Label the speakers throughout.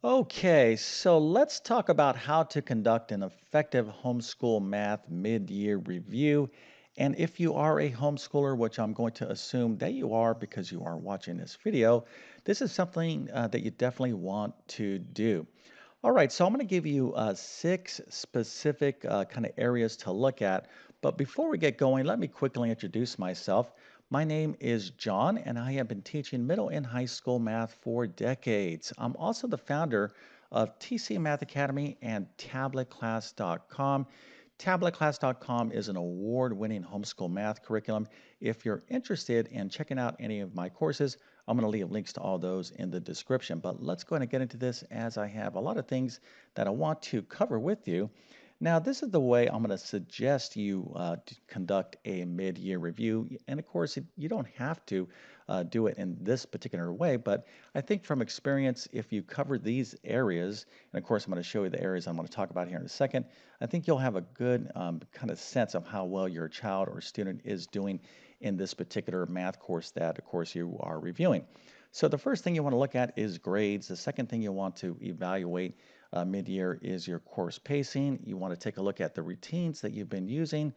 Speaker 1: Okay, so let's talk about how to conduct an effective homeschool math mid-year review. And if you are a homeschooler, which I'm going to assume that you are because you are watching this video, this is something that you definitely want to do. All right, so I'm going to give you six specific kind of areas to look at. But before we get going, let me quickly introduce myself. My name is John, and I have been teaching middle and high school math for decades. I'm also the founder of TC Math Academy and tabletclass.com. Tabletclass.com is an award-winning homeschool math curriculum. If you're interested in checking out any of my courses, I'm going to leave links to all those in the description. But let's go ahead and get into this as I have a lot of things that I want to cover with you. Now, this is the way I'm going to suggest you to conduct a mid-year review. And of course, you don't have to do it in this particular way, but I think from experience, if you cover these areas, and of course, I'm going to show you the areas I'm going to talk about here in a second, I think you'll have a good kind of sense of how well your child or student is doing in this particular math course that, of course, you are reviewing. So the first thing you want to look at is grades. The second thing you want to evaluate mid-year is your course pacing. You want to take a look at the routines that you've been using.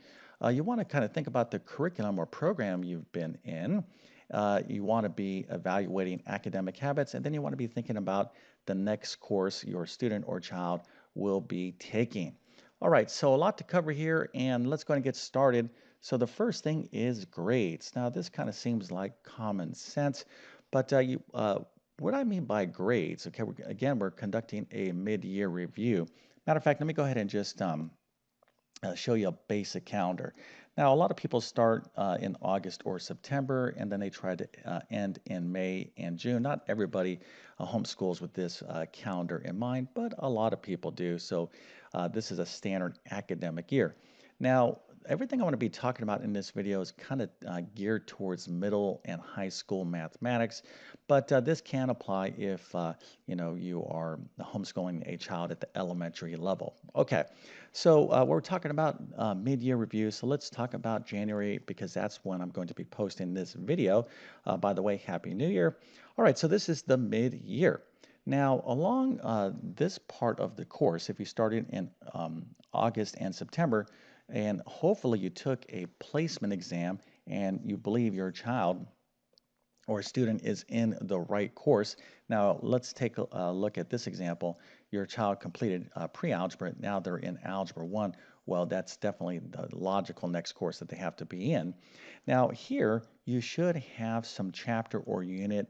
Speaker 1: You want to kind of think about the curriculum or program you've been in. You want to be evaluating academic habits, and then you want to be thinking about the next course your student or child will be taking. All right, so a lot to cover here, and let's go ahead and get started. So the first thing is grades. Now, this kind of seems like common sense, but what I mean by grades, okay, again, we're conducting a mid-year review. Matter of fact, let me go ahead and just show you a basic calendar. Now, a lot of people start in August or September, and then they try to end in May and June. Not everybody homeschools with this calendar in mind, but a lot of people do. So this is a standard academic year. Now, everything I want to be talking about in this video is kind of geared towards middle and high school mathematics, but this can apply if you are homeschooling a child at the elementary level. Okay, so we're talking about mid-year review. So let's talk about January because that's when I'm going to be posting this video. By the way, Happy New Year. All right, so this is the mid-year. Now, along this part of the course, if you started in August and September, and hopefully you took a placement exam and you believe your child or student is in the right course. Now, let's take a look at this example. Your child completed pre-algebra. Now they're in Algebra 1. Well, that's definitely the logical next course that they have to be in. Now, here, you should have some chapter or unit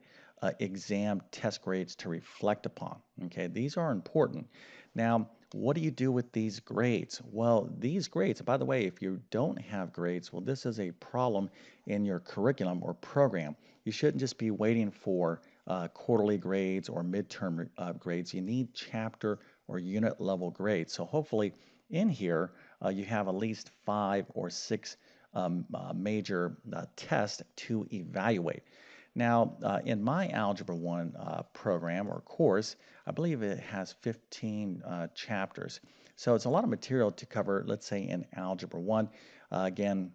Speaker 1: exam test grades to reflect upon. Okay, these are important. Now, what do you do with these grades? Well, these grades, by the way, if you don't have grades, well, this is a problem in your curriculum or program. You shouldn't just be waiting for quarterly grades or midterm grades. You need chapter or unit level grades. So hopefully in here you have at least 5 or 6 major tests to evaluate. Now, in my Algebra 1 program or course, I believe it has 15 chapters. So it's a lot of material to cover, let's say in Algebra 1. Again,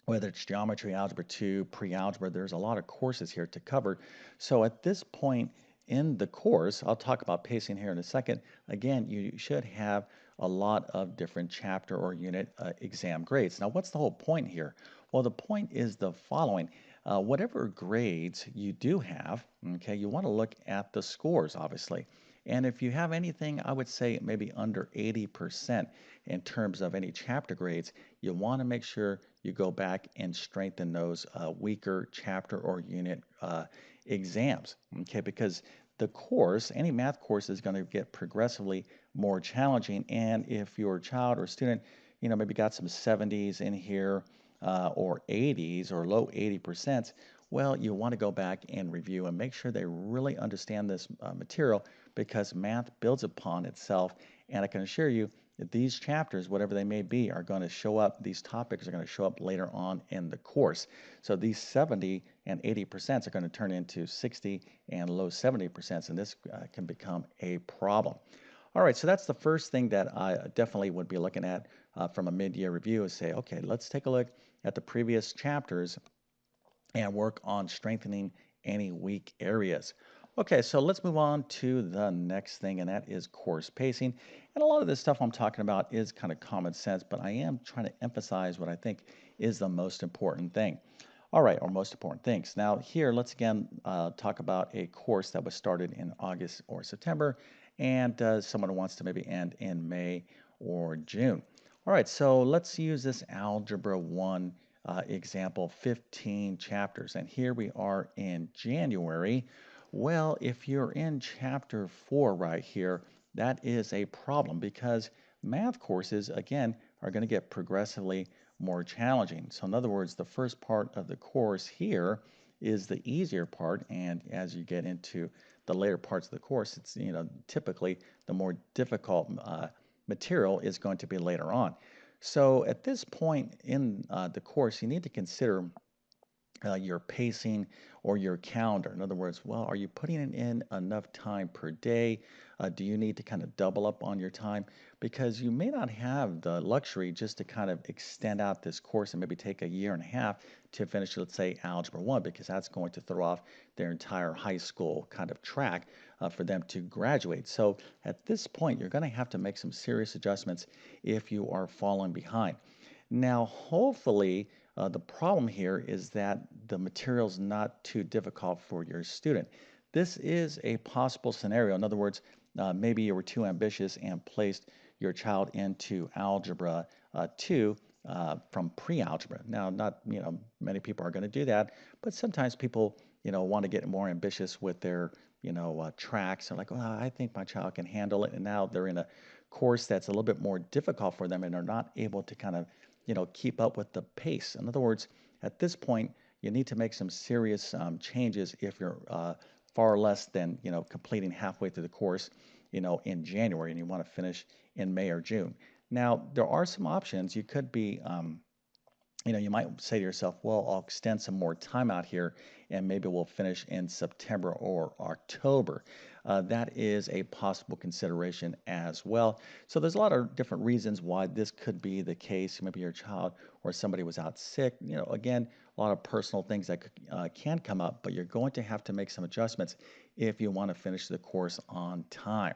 Speaker 1: whether it's geometry, algebra 2, pre-algebra, there's a lot of courses here to cover. So at this point in the course, I'll talk about pacing here in a second. Again, you should have a lot of different chapter or unit exam grades. Now, what's the whole point here? Well, the point is the following. Whatever grades you do have, okay, you want to look at the scores, obviously. And if you have anything, I would say maybe under 80% in terms of any chapter grades, you want to make sure you go back and strengthen those weaker chapter or unit exams, okay? Because the course, any math course is going to get progressively more challenging. And if your child or student, maybe got some 70s in here or 80s or low 80%, well, you want to go back and review and make sure they really understand this material because math builds upon itself. And I can assure you that these chapters, whatever they may be, are going to show up, these topics are going to show up later on in the course. So these 70 and 80% are going to turn into 60 and low 70%, and this can become a problem. All right, so that's the first thing that I definitely would be looking at from a mid-year review is say, okay, let's take a look at the previous chapters and work on strengthening any weak areas. Okay, so let's move on to the next thing, and that is course pacing. And a lot of this stuff I'm talking about is kind of common sense, but I am trying to emphasize what I think is the most important thing. All right, or most important things. Now, here, let's again talk about a course that was started in August or September, and someone wants to maybe end in May or June. All right, so let's use this Algebra 1 example, 15 chapters. And here we are in January. Well, if you're in chapter 4 right here, that is a problem because math courses, again, are going to get progressively more challenging. So in other words, the first part of the course here is the easier part, and as you get into the later parts of the course, it's typically the more difficult material is going to be later on. So at this point in the course, you need to consider your pacing or your calendar. In other words, well, are you putting in enough time per day? Do you need to kind of double up on your time? Because you may not have the luxury just to kind of extend out this course and maybe take a year and a half to finish, let's say, Algebra 1, because that's going to throw off their entire high school kind of track for them to graduate. So at this point, you're going to have to make some serious adjustments if you are falling behind. Now, hopefully, the problem here is that the material is not too difficult for your student. This is a possible scenario. In other words, maybe you were too ambitious and placed your child into Algebra 2 from pre-algebra. Now, not many people are going to do that, but sometimes people want to get more ambitious with their tracks. They're like, well, I think my child can handle it, and now they're in a course that's a little bit more difficult for them, and they're not able to kind of keep up with the pace. In other words, at this point, you need to make some serious changes if you're far less than, completing halfway through the course, in January and you want to finish in May or June. Now, there are some options. You could be you might say to yourself, well, I'll extend some more time out here and maybe we'll finish in September or October. That is a possible consideration as well. So there's a lot of different reasons why this could be the case. Maybe your child or somebody was out sick. Again, a lot of personal things that can come up, but you're going to have to make some adjustments if you want to finish the course on time.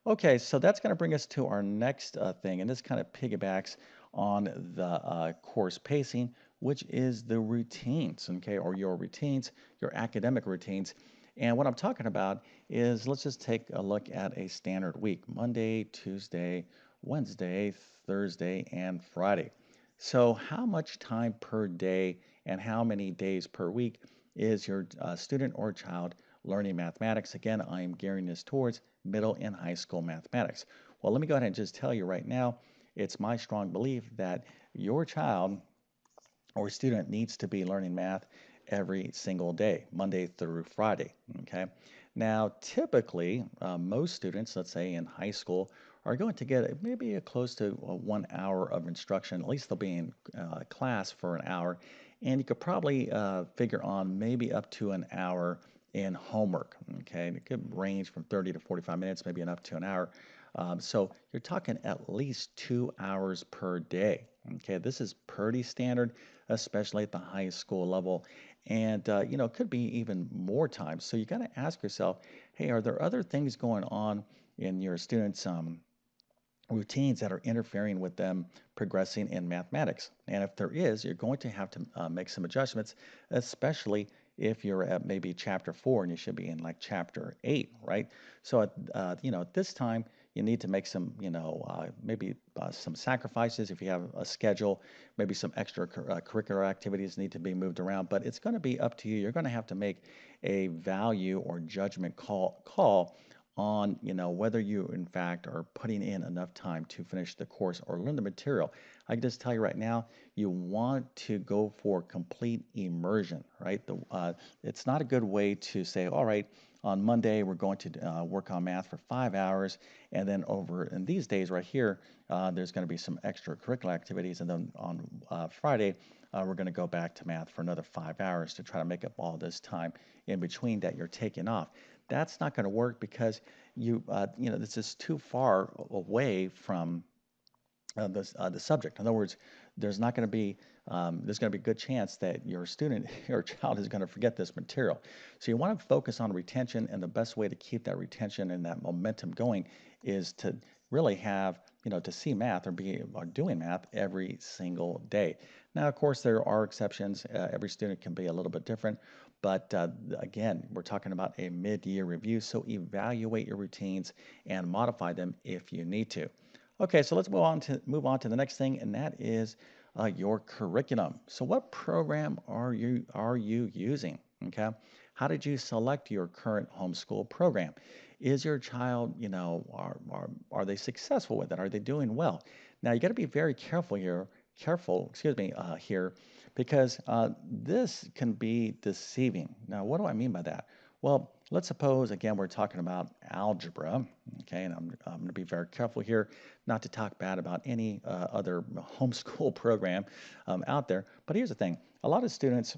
Speaker 1: Okay, so that's going to bring us to our next thing, and this kind of piggybacks on the course pacing, which is the routines, okay, or your routines, your academic routines. And what I'm talking about is let's just take a look at a standard week: Monday, Tuesday, Wednesday, Thursday, and Friday. So, how much time per day and how many days per week is your student or child learning mathematics? Again, I'm gearing this towards middle and high school mathematics. Well, let me go ahead and just tell you right now, it's my strong belief that your child or student needs to be learning math every single day, Monday through Friday. Okay. Now, typically, most students, let's say in high school, are going to get maybe a close to 1 hour of instruction. At least they'll be in class for an hour, and you could probably figure on maybe up to an hour in homework. Okay, and it could range from 30 to 45 minutes, maybe up to an hour. So you're talking at least 2 hours per day. Okay, this is pretty standard, especially at the high school level. And, it could be even more time. So you got to ask yourself, hey, are there other things going on in your students' routines that are interfering with them progressing in mathematics? And if there is, you're going to have to make some adjustments, especially if you're at maybe chapter 4 and you should be in like chapter 8, right? So at this time, you need to make some, maybe some sacrifices if you have a schedule. Maybe some extra curricular activities need to be moved around, but it's going to be up to you. You're going to have to make a value or judgment call on whether you in fact are putting in enough time to finish the course or learn the material. I can just tell you right now, you want to go for complete immersion, right? It's not a good way to say, all right, on Monday we're going to work on math for 5 hours, and then over in these days right here, there's going to be some extracurricular activities, and then on Friday we're going to go back to math for another 5 hours to try to make up all this time in between that you're taking off. That's not going to work because this is too far away from the subject. In other words, there's not going to be there's going to be a good chance that your student or child is going to forget this material. So you want to focus on retention, and the best way to keep that retention and that momentum going is to really have, to see math or doing math every single day. Now, of course, there are exceptions. Every student can be a little bit different, but again, we're talking about a mid-year review, so evaluate your routines and modify them if you need to. Okay, so let's move on to the next thing, and that is your curriculum. So, what program are you using? Okay, how did you select your current homeschool program? Is your child, are they successful with it? Are they doing well? Now, you got to be very careful, because this can be deceiving. Now, what do I mean by that? Well, let's suppose, again, we're talking about algebra, okay, and I'm going to be very careful here not to talk bad about any other homeschool program out there. But here's the thing, a lot of students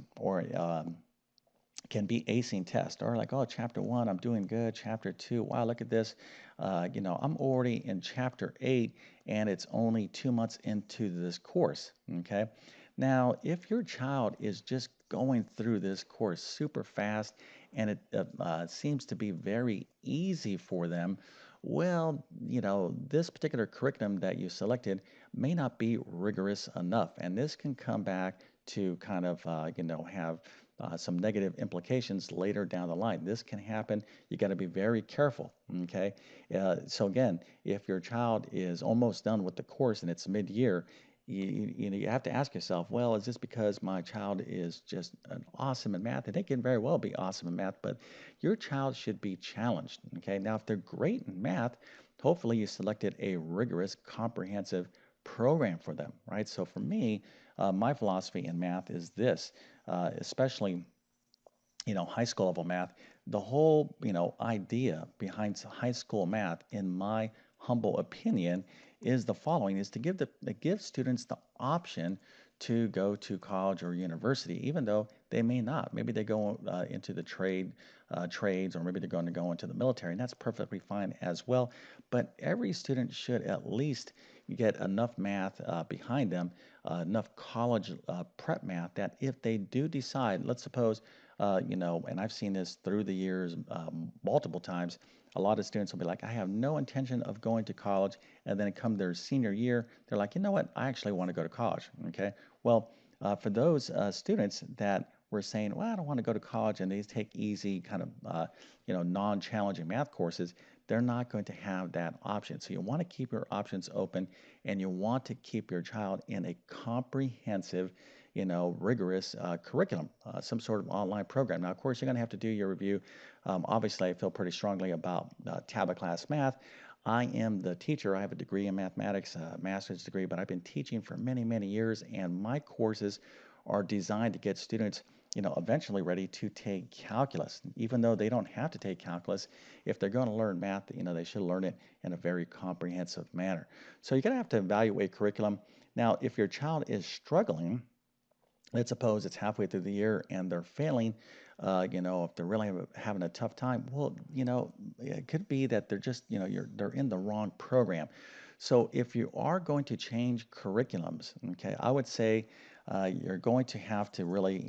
Speaker 1: can be acing tests or like, oh, chapter one, I'm doing good. Chapter two, wow, look at this. I'm already in chapter eight and it's only 2 months into this course. Okay. Now, if your child is just going through this course super fast and it seems to be very easy for them, well, this particular curriculum that you selected may not be rigorous enough. And this can come back to kind of, have some negative implications later down the line. This can happen. You got to be very careful. Okay. So again, if your child is almost done with the course and it's mid-year, you have to ask yourself, well, is this because my child is just an awesome in math? And they can very well be awesome in math, but your child should be challenged. Okay. Now, if they're great in math, hopefully you selected a rigorous, comprehensive program for them, right? So for me, my philosophy in math is this, especially high school level math. The whole idea behind high school math, in my humble opinion, is the following: is to give students the option to go to college or university, even though they may not. Maybe they go into the trades, or maybe they're going to go into the military, and that's perfectly fine as well. But every student should at least get enough math behind them, enough college prep math, that if they do decide, let's suppose, and I've seen this through the years multiple times, a lot of students will be like, I have no intention of going to college. And then come their senior year, they're like, you know what? I actually want to go to college. Okay. Well, for those students that were saying, well, I don't want to go to college, and they take easy kind of, non-challenging math courses, they're not going to have that option. So you want to keep your options open, and you want to keep your child in a comprehensive, rigorous curriculum, some sort of online program. Now, of course, you're going to have to do your review. Obviously, I feel pretty strongly about tablet class math. I am the teacher. I have a degree in mathematics, a master's degree, but I've been teaching for many, many years, and my courses are designed to get students, eventually ready to take calculus. Even though they don't have to take calculus, if they're going to learn math, they should learn it in a very comprehensive manner. So you're going to have to evaluate curriculum. Now, if your child is struggling, let's suppose it's halfway through the year and they're failing, if they're really having a tough time, well, it could be that they're just, they're in the wrong program. So if you are going to change curriculums, okay, I would say you're going to have to really,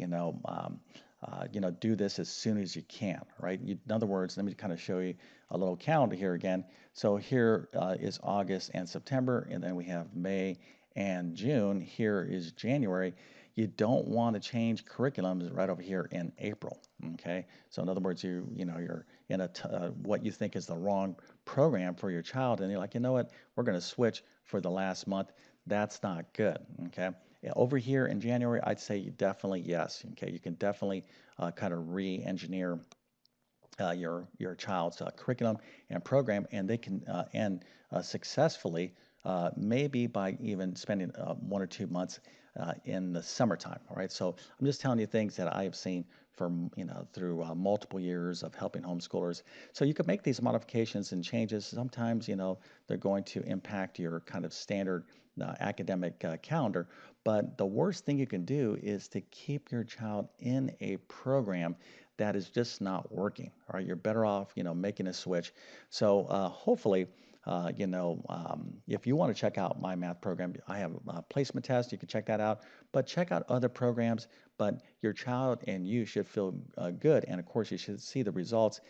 Speaker 1: do this as soon as you can, right? In other words, let me kind of show you a little calendar here again. So here is August and September, and then we have May and June. Here is January. You don't want to change curriculums right over here in April. Okay, so in other words, you're in what you think is the wrong program for your child, and you're like, you know what, we're going to switch for the last month. That's not good. Okay, over here in January, I'd say definitely yes. Okay, you can definitely kind of re-engineer your child's curriculum and program, and they can end successfully, maybe by even spending 1 or 2 months in the summertime. All right, so I'm just telling you things that I have seen from through multiple years of helping homeschoolers. So you could make these modifications and changes. Sometimes they're going to impact your kind of standard academic calendar, but the worst thing you can do is to keep your child in a program that is just not working. All right, you're better off making a switch. So hopefully if you want to check out my math program, I have a placement test. You can check that out. But check out other programs. But your child and you should feel good, and of course, you should see the results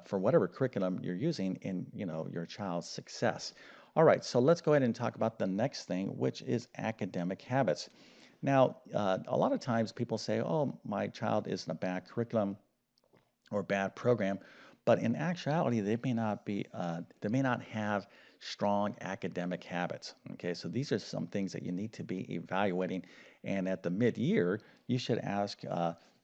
Speaker 1: for whatever curriculum you're using in your child's success. All right, so let's go ahead and talk about the next thing, which is academic habits. Now, a lot of times people say, "Oh, my child is in a bad curriculum or bad program," but in actuality, they may not have strong academic habits. Okay, so these are some things that you need to be evaluating, and at the mid-year, you should ask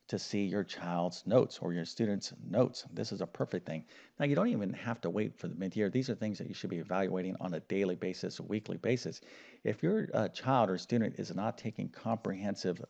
Speaker 1: to see your child's notes or your student's notes. This is a perfect thing. Now, you don't even have to wait for the mid-year. These are things that you should be evaluating on a daily basis, a weekly basis. If your child or student is not taking comprehensive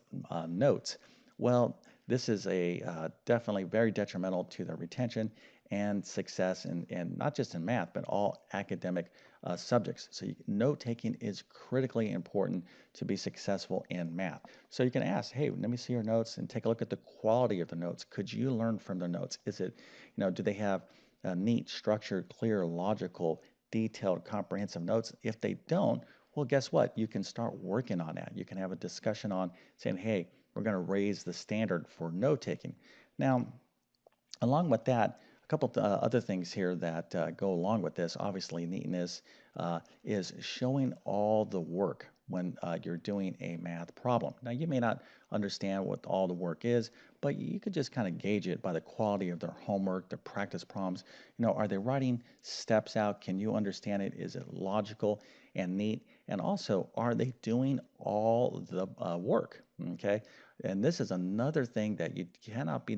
Speaker 1: notes, well, this is a definitely very detrimental to their retention and success, and not just in math, but all academic subjects. So note taking is critically important to be successful in math. So you can ask, hey, let me see your notes and take a look at the quality of the notes. Could you learn from the notes? Is it, do they have neat, structured, clear, logical, detailed, comprehensive notes? If they don't, well, guess what? You can start working on that. You can have a discussion on saying, hey, we're going to raise the standard for note taking. Now, along with that, a couple of other things here that go along with this, obviously neatness, is showing all the work when you're doing a math problem. Now, you may not understand what all the work is, but you could just kind of gauge it by the quality of their homework, their practice problems. Are they writing steps out? Can you understand it? Is it logical and neat? And also, are they doing all the work? Okay. And this is another thing that you cannot be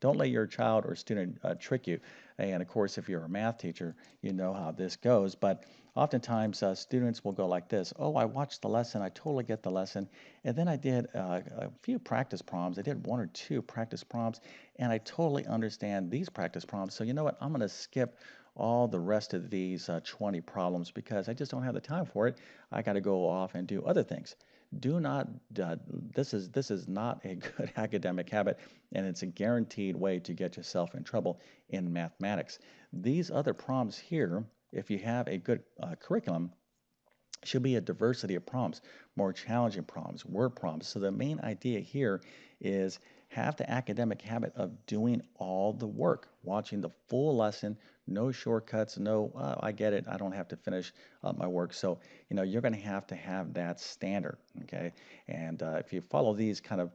Speaker 1: don't let your child or student trick you. And of course, if you're a math teacher, you know how this goes. But oftentimes, students will go like this: "Oh, I watched the lesson. I totally get the lesson. And then I did a few practice problems. I did one or two practice problems, and I totally understand these practice problems. So you know what? I'm going to skip all the rest of these 20 problems because I just don't have the time for it. I got to go off and do other things." Do not, this is not a good academic habit, and it's a guaranteed way to get yourself in trouble in mathematics. These other problems here, if you have a good curriculum, should be a diversity of problems, more challenging problems, word problems. So the main idea here is have the academic habit of doing all the work, watching the full lesson, no shortcuts, no, I get it, I don't have to finish my work. So, you're going to have that standard, okay? And if you follow these kind of,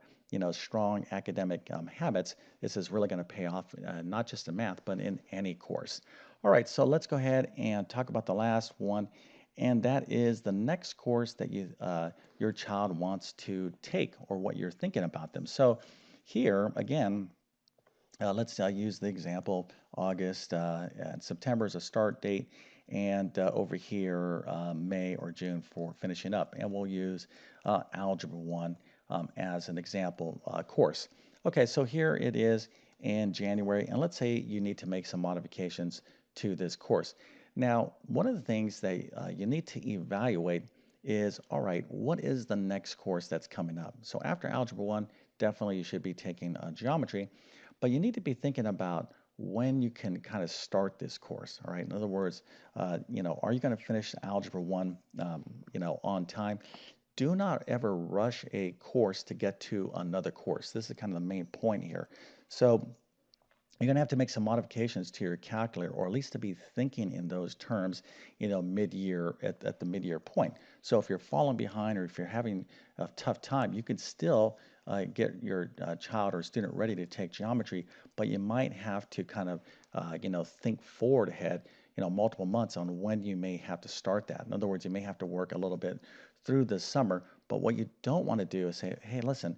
Speaker 1: strong academic habits, this is really going to pay off, not just in math, but in any course. All right, so let's go ahead and talk about the last one, and that is the next course that your child wants to take or what you're thinking about them. So here, again, let's use the example August and September as a start date, and over here, May or June for finishing up. And we'll use Algebra 1 as an example course. Okay, so here it is in January, and let's say you need to make some modifications to this course. Now, one of the things that you need to evaluate is, all right, what is the next course that's coming up? So after Algebra 1, definitely you should be taking geometry, but you need to be thinking about when you can kind of start this course, all right? In other words, are you going to finish Algebra 1, on time? Do not ever rush a course to get to another course. This is kind of the main point here. So you're going to have to make some modifications to your calculator, or at least to be thinking in those terms, mid-year at the mid-year point. So if you're falling behind or if you're having a tough time, you can still get your child or student ready to take geometry, but you might have to kind of, think forward ahead, multiple months on when you may have to start that. In other words, you may have to work a little bit through the summer, but what you don't want to do is say, hey, listen,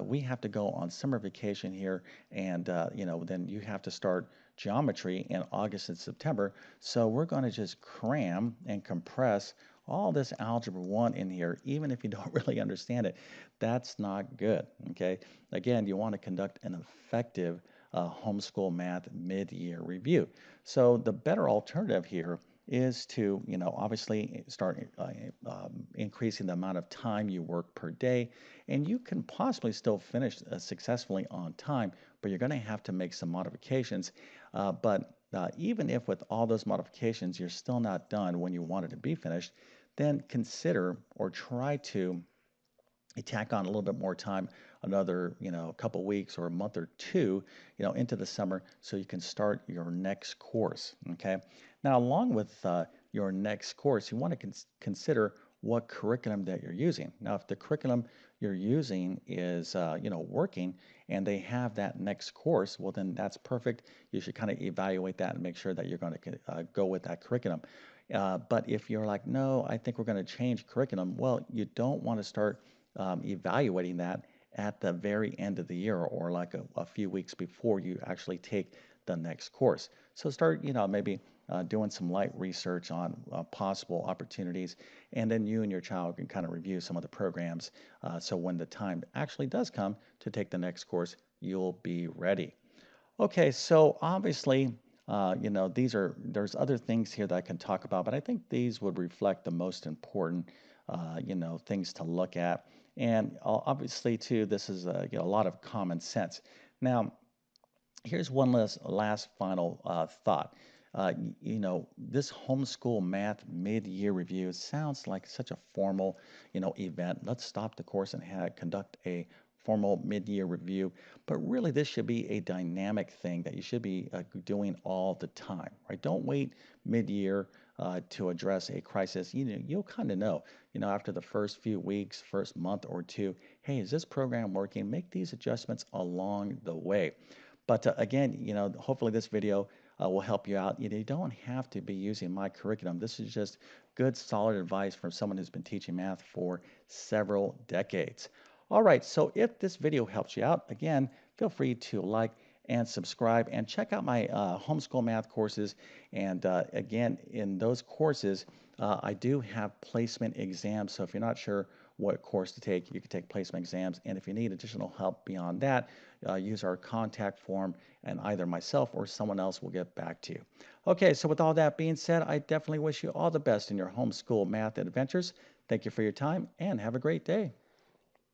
Speaker 1: we have to go on summer vacation here, and then you have to start geometry in August and September. So we're going to just cram and compress all this Algebra 1 in here, even if you don't really understand it. That's not good, okay? Again, you want to conduct an effective homeschool math mid-year review. So the better alternative here is to, obviously start increasing the amount of time you work per day, and you can possibly still finish successfully on time, but you're going to have to make some modifications. But even if with all those modifications you're still not done when you wanted to be finished, then consider or try to tack on a little bit more time, another, a couple weeks or a month or two, into the summer so you can start your next course. Okay. Now, along with your next course, you want to consider what curriculum that you're using. Now, if the curriculum you're using is, working and they have that next course, well, then that's perfect. You should kind of evaluate that and make sure that you're going to go with that curriculum. But if you're like, no, I think we're going to change curriculum, well, you don't want to start evaluating that at the very end of the year or like a few weeks before you actually take the next course. So start, maybe doing some light research on possible opportunities, and then you and your child can kind of review some of the programs. So when the time actually does come to take the next course, you'll be ready. Okay, so obviously, there's other things here that I can talk about, but I think these would reflect the most important, things to look at. And obviously, too, this is a lot of common sense. Now, here's one last final thought. This homeschool math mid-year review sounds like such a formal, event. Let's stop the course and conduct a formal mid-year review. But really, this should be a dynamic thing that you should be doing all the time, right? Don't wait mid-year to address a crisis. You'll kind of know, after the first few weeks, first month or two, hey, is this program working? Make these adjustments along the way. But again, hopefully this video will help you out. You don't have to be using my curriculum. This is just good, solid advice from someone who's been teaching math for several decades. All right, so if this video helps you out, again, feel free to like and subscribe and check out my homeschool math courses. And again, in those courses, I do have placement exams. So if you're not sure what course to take, you can take placement exams. And if you need additional help beyond that, use our contact form and either myself or someone else will get back to you. Okay, so with all that being said, I definitely wish you all the best in your homeschool math adventures. Thank you for your time and have a great day.